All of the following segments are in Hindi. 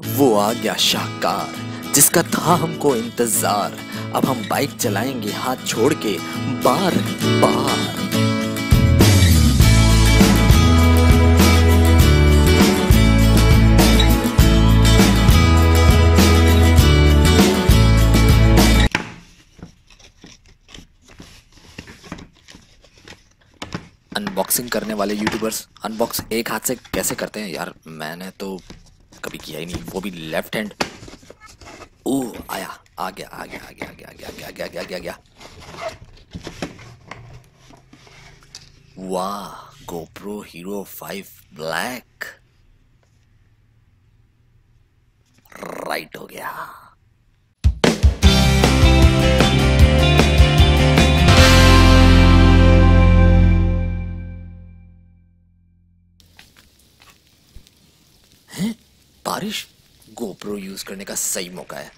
वो आ गया शाहकार जिसका था हमको इंतजार। अब हम बाइक चलाएंगे हाथ छोड़ के बार बार। अनबॉक्सिंग करने वाले यूट्यूबर्स अनबॉक्स एक हाथ से कैसे करते हैं यार, मैंने तो कभी किया ही नहीं, वो भी लेफ्ट हैंड। ओह आया, आ गया आ गया आ गया आ गया आ गया आ गया आ गया आ गया आ गया। वाह, गोप्रो हीरो 5 ब्लैक राइट हो गया। हैं? बारिश, गोप्रो यूज करने का सही मौका है।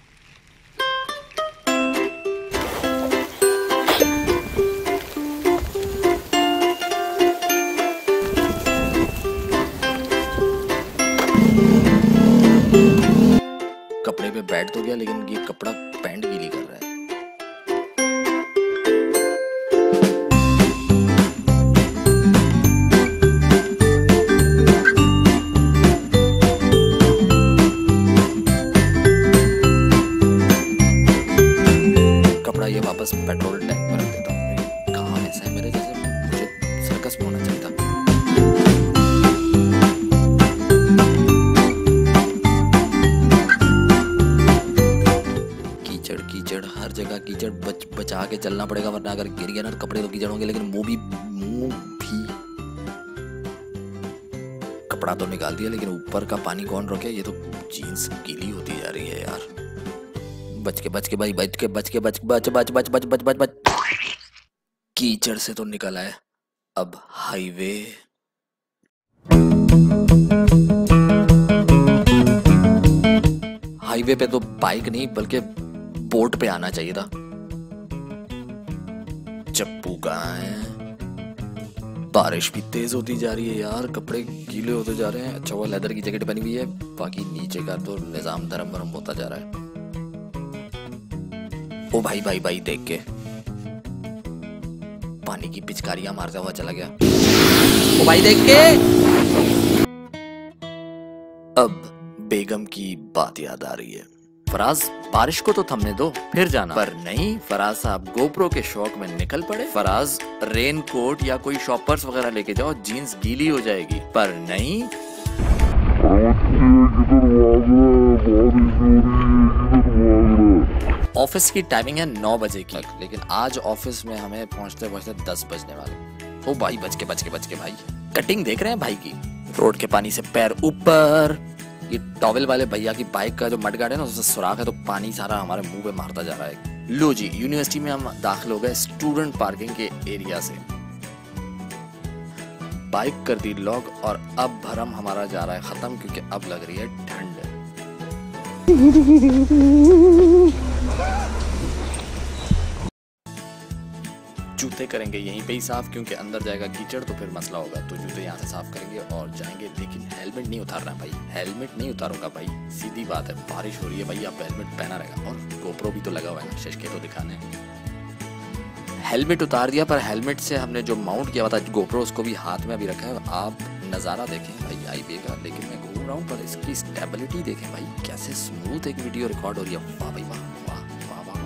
कपड़े पे बैठ तो गया लेकिन ये कपड़ा पैंट गीली कर रहा है। कपड़ा ये वापस पेट्रोल टैंक में रख देता हूँ। काम ऐसा है मेरे जैसे, मुझे सर्कस में होना चाहिए था। कीचड़ हर जगह कीचड़, बचा के चलना पड़ेगा वरना अगर गिर गया ना तो कपड़े तो कीचड़ होंगे, लेकिन मुंह भी कपड़ा तो निकाल दिया लेकिन ऊपर का पानी कौन रोके। ये तो जीन्स गीली होती जा रही है यार। बच के भाई, बच के बच कीचड़ से तो निकल आए। अब हाईवे। हाईवे पे तो बाइक नहीं बल्कि बोट पे आना चाहिए था। चप्पू कहाँ है? बारिश भी तेज होती जा रही है यार, कपड़े गीले होते जा रहे हैं। अच्छा वो लेदर की जैकेट पहनी हुई है, बाकी नीचे का तो निजाम धर्म भरम होता जा रहा है। ओ भाई देख के पानी की पिचकारियां मारता हुआ चला गया। ओ भाई देख के। अब बेगम की बात याद आ रही है। फराज, बारिश को तो थमने दो फिर जाना। पर नहीं, फराज साहब गोप्रो के शौक में निकल पड़े। फराज, रेन कोट या कोई शॉपर्स वगैरह लेके जाओ, जीन्स गीली हो जाएगी। पर नहीं, ऑफिस की टाइमिंग है 9 बजे की, लेकिन आज ऑफिस में हमें पहुंचते पहुंचते 10 बजने वाले। ओ भाई बच के भाई। कटिंग देख रहे हैं भाई की, रोड के पानी से पैर ऊपर। ये टॉवेल वाले भैया की बाइक का जो मडगार्ड है ना, उससे सुराख है तो पानी सारा हमारे मुंह पे मारता जा रहा है। लो जी, यूनिवर्सिटी में हम दाखिल हो गए स्टूडेंट पार्किंग के एरिया से। बाइक कर दी लॉक और अब भरम हमारा जा रहा है खत्म, क्योंकि अब लग रही है ठंड। जूते करेंगे यहीं पे ही साफ, क्योंकि अंदर जाएगा कीचड़ तो फिर मसला होगा। तो जूते यहाँ से साफ करेंगे और जाएंगे, लेकिन हेलमेट नहीं उतारना भाई। हेलमेट नहीं उतारूंगा भाई, सीधी बात है। बारिश हो रही है भाई, आप हेलमेट पहना रहेगा। और गोप्रो भी तो लगा हुआ है ना, शशके तो दिखाने। हेलमेट उतार दिया, पर हेलमेट से हमने जो माउंट किया हुआ था गोप्रो, उसको भी हाथ में अभी रखा है। आप नज़ारा देखें भाई हाईवे का, लेकिन मैं घूम रहा हूँ पर इसकी स्टेबिलिटी देखें भाई, कैसे स्मूथ एक वीडियो रिकॉर्ड हो रही है। वाह भाई वाह वाह वाह वाह वाह।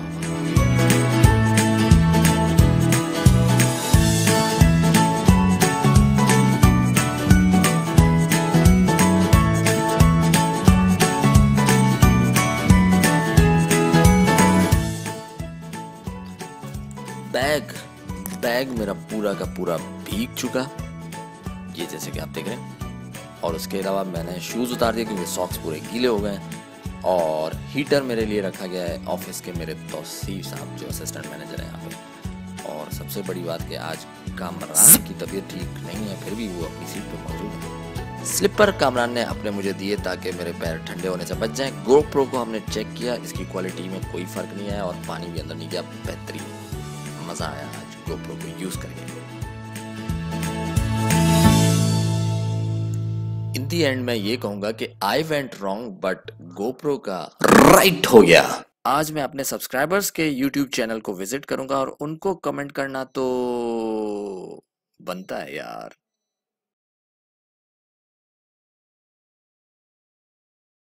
बैग मेरा पूरा का पूरा भीग चुका, ये जैसे कि आप देख रहे हैं। और उसके अलावा मैंने शूज उतार दिए क्योंकि सॉक्स पूरे गीले हो गए। और हीटर मेरे लिए रखा गया है ऑफिस के मेरे तौसीफ साहब जो असिस्टेंट मैनेजर हैं यहाँ पे। और सबसे बड़ी बात कि आज कामरान की तबीयत ठीक नहीं है, फिर भी वो अपनी सीट पे मौजूद है। स्लीपर कामरान ने अपने मुझे दिए ताकि मेरे पैर ठंडे होने से बच जाएं। गोप्रो को हमने चेक किया, इसकी क्वालिटी में कोई फर्क नहीं आया और पानी भी अंदर नहीं गया। बेहतरीन, मजा आया आज गोप्रो को यूज करके। इन दी एंड मैं ये कहूंगा कि I went wrong but GoPro का राइट हो गया। आज मैं अपने सब्सक्राइबर्स के यूट्यूब चैनल को विजिट करूंगा और उनको कमेंट करना तो बनता है यार।